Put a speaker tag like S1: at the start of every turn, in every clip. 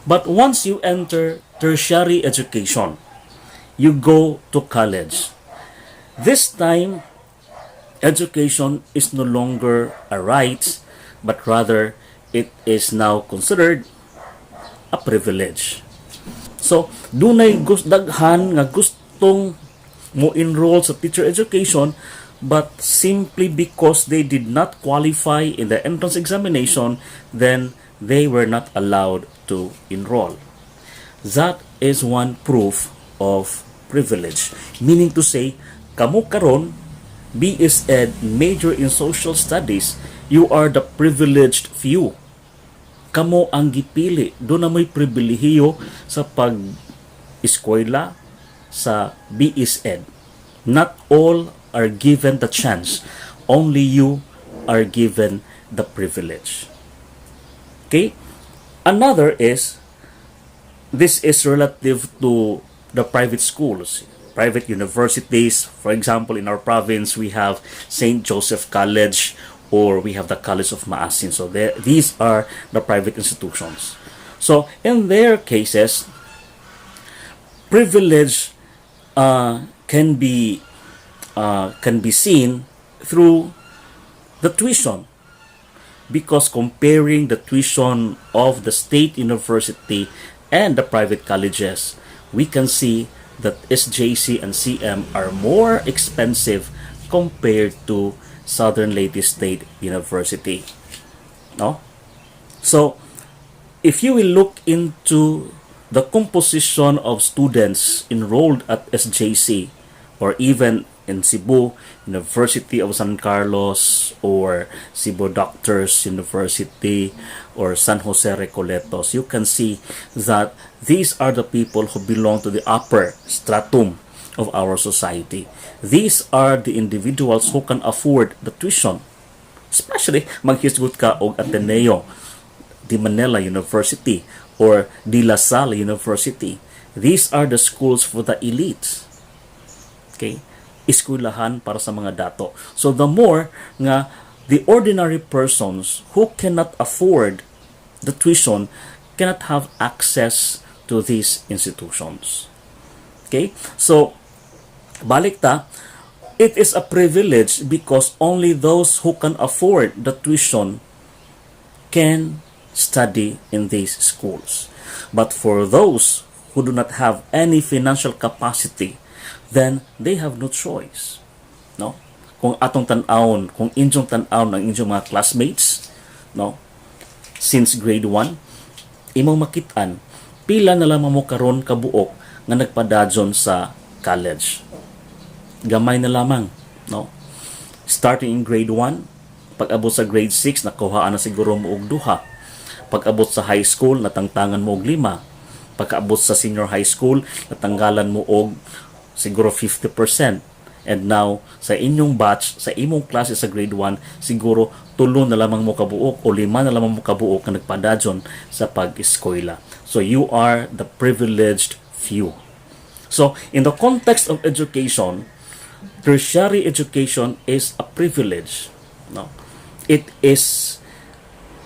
S1: But once you enter tertiary education, you go to college. This time, education is no longer a right, but rather it is now considered a privilege. So, dunay daghan nga gustong mo enroll sa teacher education, but simply because they did not qualify in the entrance examination, then they were not allowed to enroll. That is one proof of privilege. Meaning to say, kamo karon, BS Ed, major in social studies, you are the privileged few. Kamo ang gipili. Doon na may pribilehiyo sa pag-eskwela sa BS Ed. Not all are given the chance. Only you are given the privilege. Okay? Another is, this is relative to the private schools, private universities. For example, in our province, we have St. Joseph College, or we have the College of Maasin. So these are the private institutions. So in their cases, privilege can be seen through the tuition, because comparing the tuition of the state university and the private colleges, we can see that SJC and CM are more expensive compared to Southern Leyte State University. No? So, if you will look into the composition of students enrolled at SJC, or even in Cebu, University of San Carlos, or Cebu Doctors University, or San Jose Recoletos, you can see that these are the people who belong to the upper stratum of our society. These are the individuals who can afford the tuition. Especially, maghisgot ka og Ateneo de Manila University or de La Salle University. These are the schools for the elites. Okay? Eskwelahan para sa mga dato. So the more nga the ordinary persons who cannot afford the tuition cannot have access to these institutions. Okay? So, balik ta, it is a privilege because only those who can afford the tuition can study in these schools. But for those who do not have any financial capacity, then they have no choice. No? Kung atong tan-awon, kung inyong tan-awon ang inyong mga classmates, no? Since grade 1, imong makitaan, pila na lamang mo karon kabuok nga nagpadadyon sa college. Gamay na lamang, no? Starting in grade 1, pag-abot sa grade 6, nakuhaan na siguro mo og 2. Pag-abot sa high school, natangtangan mo og 5. Pag-abot sa senior high school, natanggalan mo og siguro 50%. And now, sa inyong batch, sa imong klase sa grade 1, siguro 3 na lamang mo kabuok o 5 na lamang mo kabuok na nagpadadyon sa pag-eskwela. So, you are the privileged few. So, in the context of education, tertiary education is a privilege. No? It is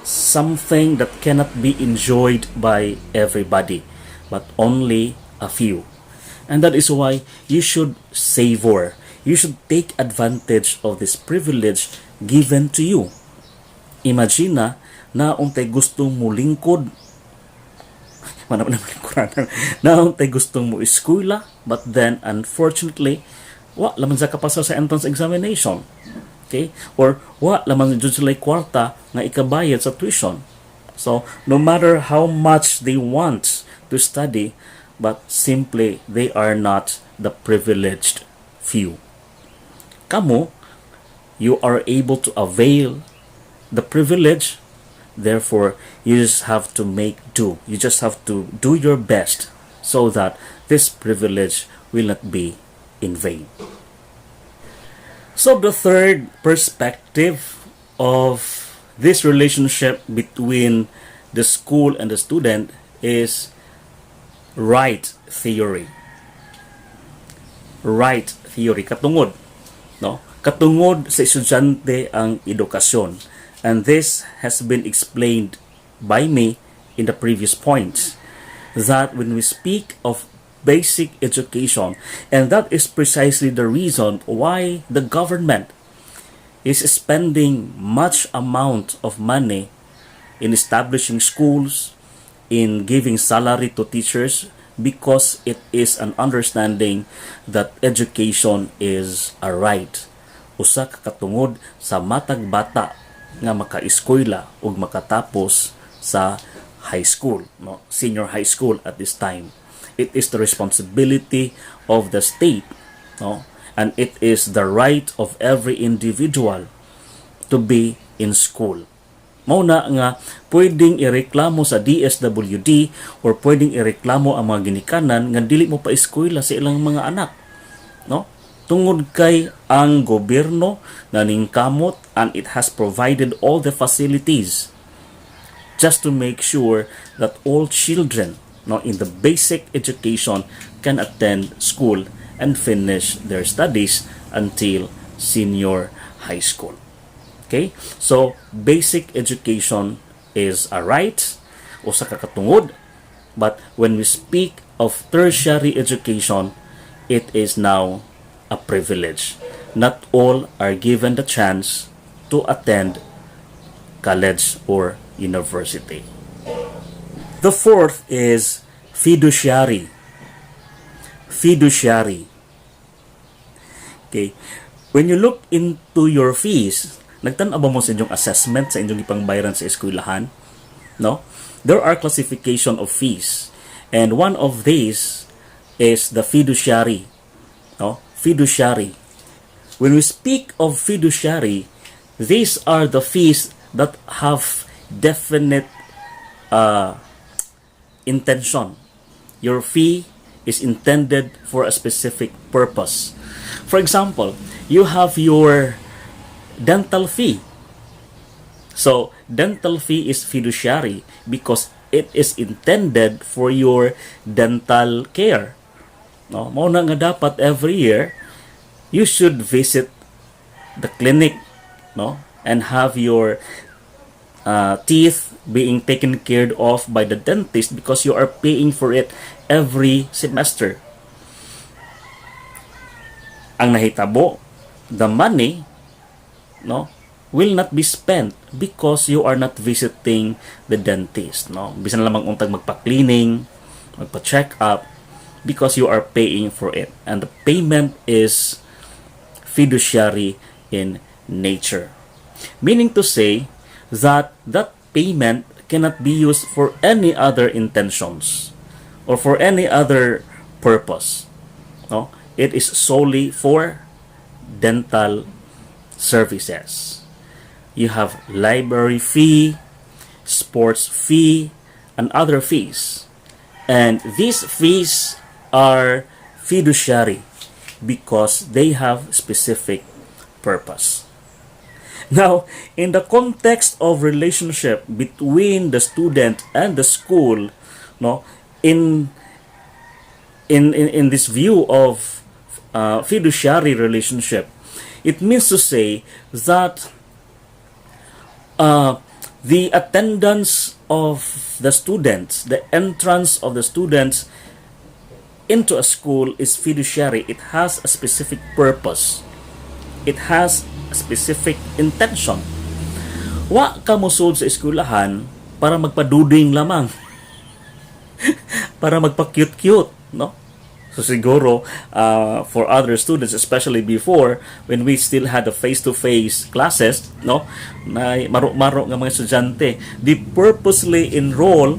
S1: something that cannot be enjoyed by everybody, but only a few. And that is why you should savor, you should take advantage of this privilege given to you. Imagine na untay gustong mo lingkod, na untay gustong mo eskwela, but then unfortunately, laman sa kapasa sa entrance examination. Okay? Or laman dyan sila kwarta nga ikabayad sa tuition. So, no matter how much they want to study, but simply they are not the privileged few. Kamo, you are able to avail the privilege, therefore you just have to make do. You just have to do your best so that this privilege will not be in vain. So the third perspective of this relationship between the school and the student is right theory. Right theory. Katungod. No? Katungod sa estudyante ang edukasyon. And this has been explained by me in the previous points. that when we speak of basic education, and that is precisely the reason why the government is spending much amount of money in establishing schools, in giving salary to teachers, because it is an understanding that education is a right. Usa ka katungod sa matag bata nga maka-eskwela ug makatapos sa high school, no? Senior high school at this time. It is the responsibility of the state, no? And it is the right of every individual to be in school. Mauna nga pwedeng ireklamo sa DSWD or pwedeng ireklamo ang mga ginikanan nga dili mo pa eskwela sa ilang mga anak, no? Tungod kay ang gobyerno naningkamot and it has provided all the facilities just to make sure that all children, no, in the basic education can attend school and finish their studies until senior high school. Okay? So, basic education is a right, usa ka katungod, but when we speak of tertiary education, it is now a privilege. Not all are given the chance to attend college or university. The fourth is fiduciary. Fiduciary. Okay. When you look into your fees, nagtan-aw ba mo sa inyong assessment sa inyong ipangbayaran sa eskwelahan? No? There are classification of fees. And one of these is the fiduciary. No? Fiduciary. When we speak of fiduciary, these are the fees that have definite intention. Your fee is intended for a specific purpose. For example, you have your dental fee. So, dental fee is fiduciary because it is intended for your dental care. No, mao na nga dapat every year you should visit the clinic, no, and have your teeth being taken care of by the dentist because you are paying for it every semester. Ang nahitabo, the money, no, will not be spent because you are not visiting the dentist, no. Bisan lamang untag magpa-cleaning, magpa-check up, because you are paying for it, and the payment is fiduciary in nature, meaning to say that that payment cannot be used for any other intentions or for any other purpose, no. It is solely for dental services. You have library fee, sports fee, and other fees, and these fees are fiduciary because they have specific purpose. Now, in the context of relationship between the student and the school, no, in this view of fiduciary relationship, it means to say that the attendance of the students, the entrance of the students into a school is fiduciary. It has a specific purpose. It has a specific intention. Wa ka musud sa eskwelahan para magpaduding lamang. Para magpa-cute-cute, no? So siguro, for other students, especially before, when we still had the face-to-face classes, no? Na maro-maro nga mga estudyante, they purposely enroll,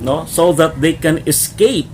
S1: no? So that they can escape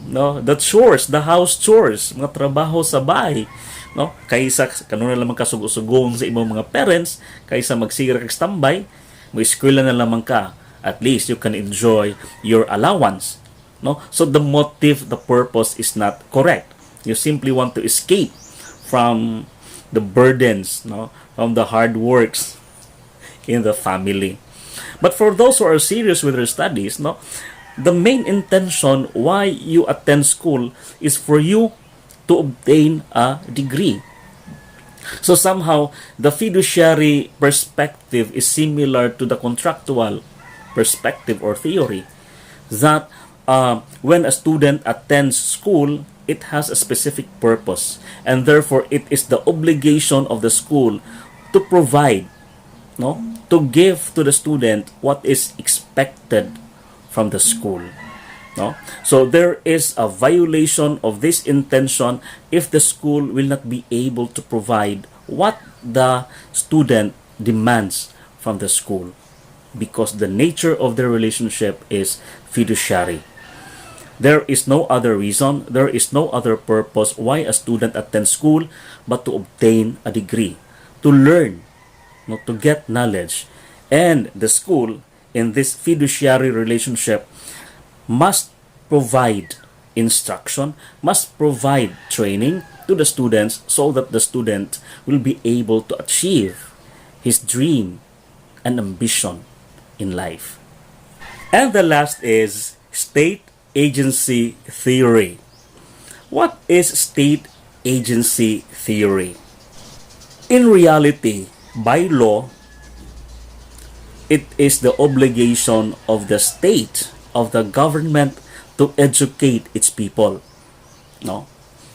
S1: no, the chores, the house chores, mga trabaho sa bahay, no, kaysa kanuna lamang ka sugong sa imong mga parents, kaysa magsigira kag standby, mo eskwela na lamang ka, at least you can enjoy your allowance, no. So the motive, the purpose is not correct. You simply want to escape from the burdens, no, from the hard works in the family. But for those who are serious with their studies, no, the main intention why you attend school is for you to obtain a degree. So somehow, the fiduciary perspective is similar to the contractual perspective or theory that when a student attends school, it has a specific purpose, and therefore it is the obligation of the school to provide, no, to give to the student what is expected from the school. No? So there is a violation of this intention if the school will not be able to provide what the student demands from the school, because the nature of their relationship is fiduciary. There is no other reason, there is no other purpose why a student attends school but to obtain a degree, to learn, no, to get knowledge. And the school, in this fiduciary relationship, must provide instruction, must provide training to the students so that the student will be able to achieve his dream and ambition in life. And the last is state agency theory. What is state agency theory? In reality, by law, it is the obligation of the state, of the government, to educate its people. No?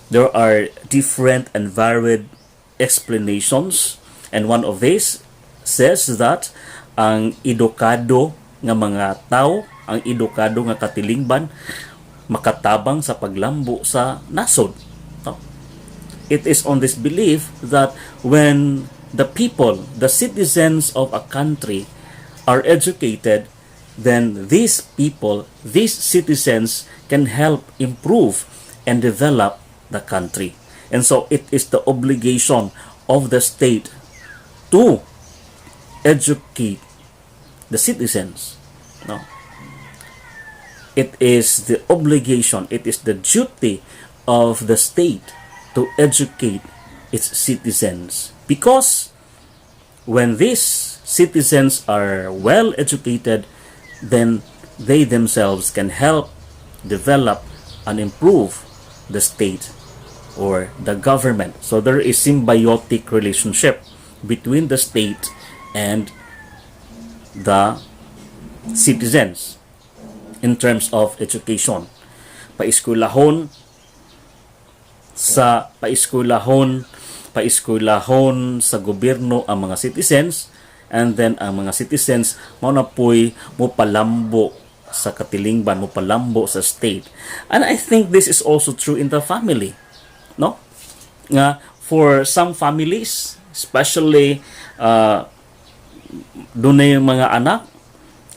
S1: There are different and varied explanations, and one of these says that ang edukado nga mga tao, ang edukado nga katilingban, makatabang sa paglambo sa nasod. No? It is on this belief that when the people, the citizens of a country are educated, then these people, these citizens can help improve and develop the country. And so it is the obligation of the state to educate the citizens. No? It is the obligation, it is the duty of the state to educate its citizens. Because when these citizens are well educated, then they themselves can help develop and improve the state or the government. So there is symbiotic relationship between the state and the citizens in terms of education. Paeskwelahon sa gobyerno ang mga citizens, and then ang mga citizens mao na poy mo palambo sa katilingban, mo palambo sa state. And I think this is also true in the family, no? Nga for some families, especially dunay mga anak,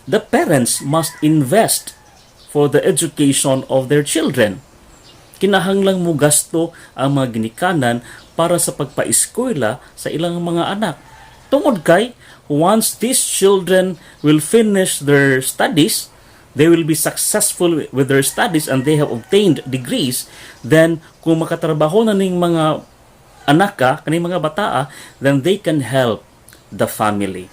S1: the parents must invest for the education of their children. Kinahanglang mo gasto ang mga ginikanan para sa pagpaeskwela sa ilang mga anak. Tungod kay, once these children will finish their studies, they will be successful with their studies and they have obtained degrees, then kung makatrabaho na ning mga anak ka, kaning mga bataa, then they can help the family.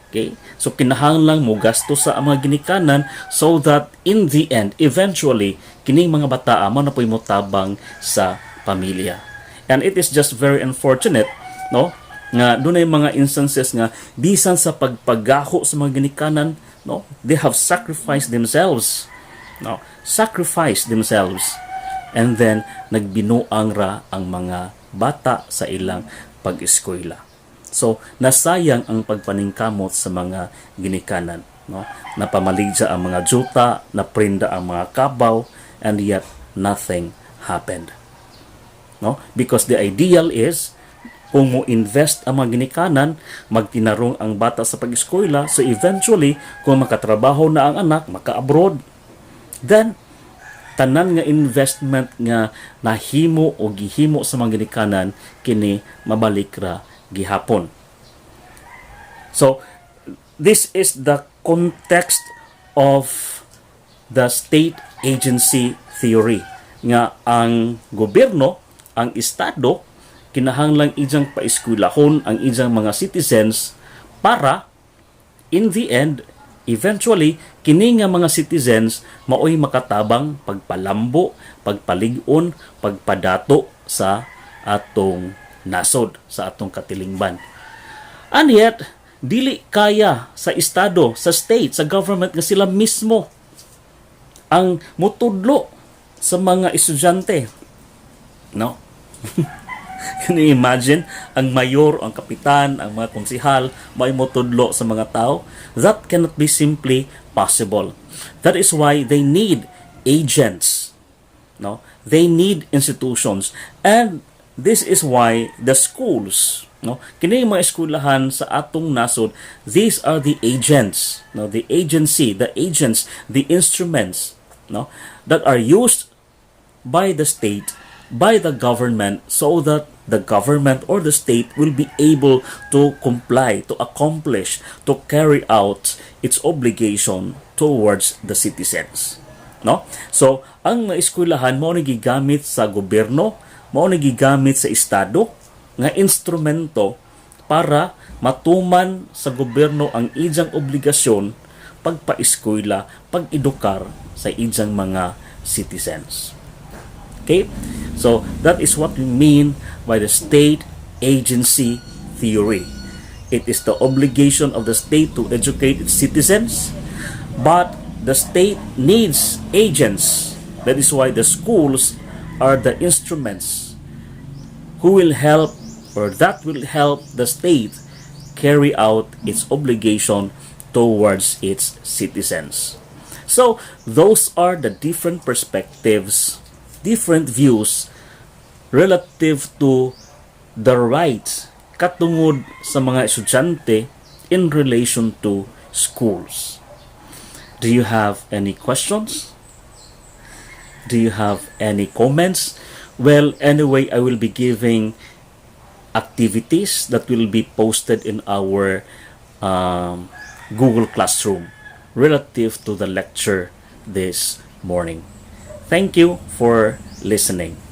S1: Okay? So kinahanglang mo gasto sa mga ginikanan so that in the end, eventually, kining mga bataa mo na po'y motabang sa pamilya. And it is just very unfortunate, no? Nga dunay mga instances nga bisan sa pagpagaho sa mga ginikanan, no? They have sacrificed themselves. No? Sacrificed themselves. And then nagbinuang ra ang mga bata sa ilang pag-eskwela. So, nasayang ang pagpaningkamot sa mga ginikanan. No? Napamaligya ang mga juta, naprinda ang mga kabaw, and yet nothing happened. No? Because the ideal is, kung mo invest ang mga ginikanan, magtinarong ang bata sa pag-eskwela, so eventually, kung makatrabaho na ang anak, maka-abroad, then, tanan nga investment nga nahimo o gihimo sa mga ginikanan, kini mabalik ra gihapon. So, this is the context of the state agency theory. Nga ang gobyerno, ang estado, kinahanglang ijang paeskwelahon ang ijang mga citizens para, in the end, eventually, kini nga mga citizens maoy makatabang pagpalambo, pagpalig-on, pagpadato sa atong nasod, sa atong katilingban. And yet, dili kaya sa estado, sa state, sa government nga sila mismo ang mutudlo sa mga estudyante. No? Can you imagine? Ang mayor, ang kapitan, ang mga konsihal, may mutudlo sa mga tao? That cannot be simply possible. That is why they need agents. No? They need institutions. And this is why the schools, no, kini mga eskwelahan sa atong nasod, these are the agents, no, the agency, the agents, the instruments, no, that are used by the state, by the government, so that the government or the state will be able to comply, to accomplish, to carry out its obligation towards the citizens. No? So, ang mga eskwelahan mao ni gigamit sa gobyerno, mao ni gigamit sa estado nga instrumento para matuman sa gobyerno ang iyang obligasyon pagpa-eskwela, pag-edukar sa iyang mga citizens. Okay? So, that is what we mean by the state agency theory. It is the obligation of the state to educate its citizens, but the state needs agents. That is why the schools are the instruments who will help, or that will help the state carry out its obligation towards its citizens. So, those are the different perspectives, different views relative to the rights katungod sa mga estudyante in relation to schools. Do you have any questions? Do you have any comments? Well, anyway, I will be giving activities that will be posted in our Google Classroom relative to the lecture this morning. Thank you for listening.